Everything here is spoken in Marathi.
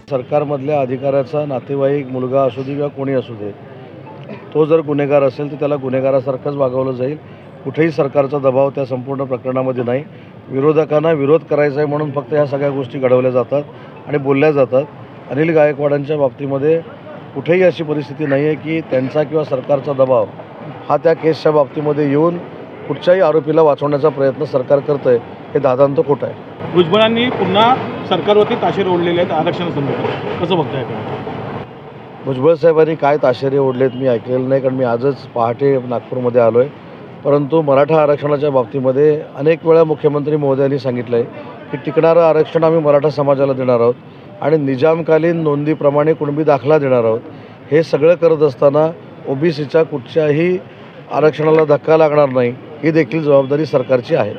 सरकारमधल्या अधिकाऱ्याचा नातेवाईक मुलगा असू दे किंवा कोणी असू दे, तो जर गुन्हेगार असेल तर त्याला गुन्हेगारासारखंच वागवलं जाईल। कुठेही सरकारचा दबाव त्या संपूर्ण प्रकरणामध्ये नाही। विरोधकांना विरोध करायचा आहे म्हणून फक्त ह्या सगळ्या गोष्टी घडवल्या जातात आणि बोलल्या जातात। अनिल गायकवाडांच्या बाबतीमध्ये कुठेही अशी परिस्थिती नाही आहे की त्यांचा किंवा सरकारचा दबाव हा त्या केसच्या बाबतीमध्ये येऊन कुठच्याही आरोपीला वाचवण्याचा प्रयत्न सरकार करतं आहे, हे दादांत खोटं आहे। भुजबळांनी पुन्हा सरकारवरती ताशेरे ओढलेले आहेत आरक्षणासंदर्भात, कसं बघताय? भुजबळ साहेबांनी काय ताशेरे ओढलेत मी ऐकलेलं नाही, कारण मी आजच पहाटे नागपूरमध्ये आलो आहे। परंतु मराठा आरक्षणाच्या बाबतीमध्ये अनेक वेळा मुख्यमंत्री महोदयांनी सांगितलं आहे की टिकणारं आरक्षण आम्ही मराठा समाजाला देणार आहोत आणि निजामकालीन नोंदीप्रमाणे कुणबी दाखला देणार आहोत। हे सगळं करत असताना ओबीसीच्या कुठच्याही आरक्षणाला धक्का लागणार नाही, ही देखील जबाबदारी सरकारची आहे।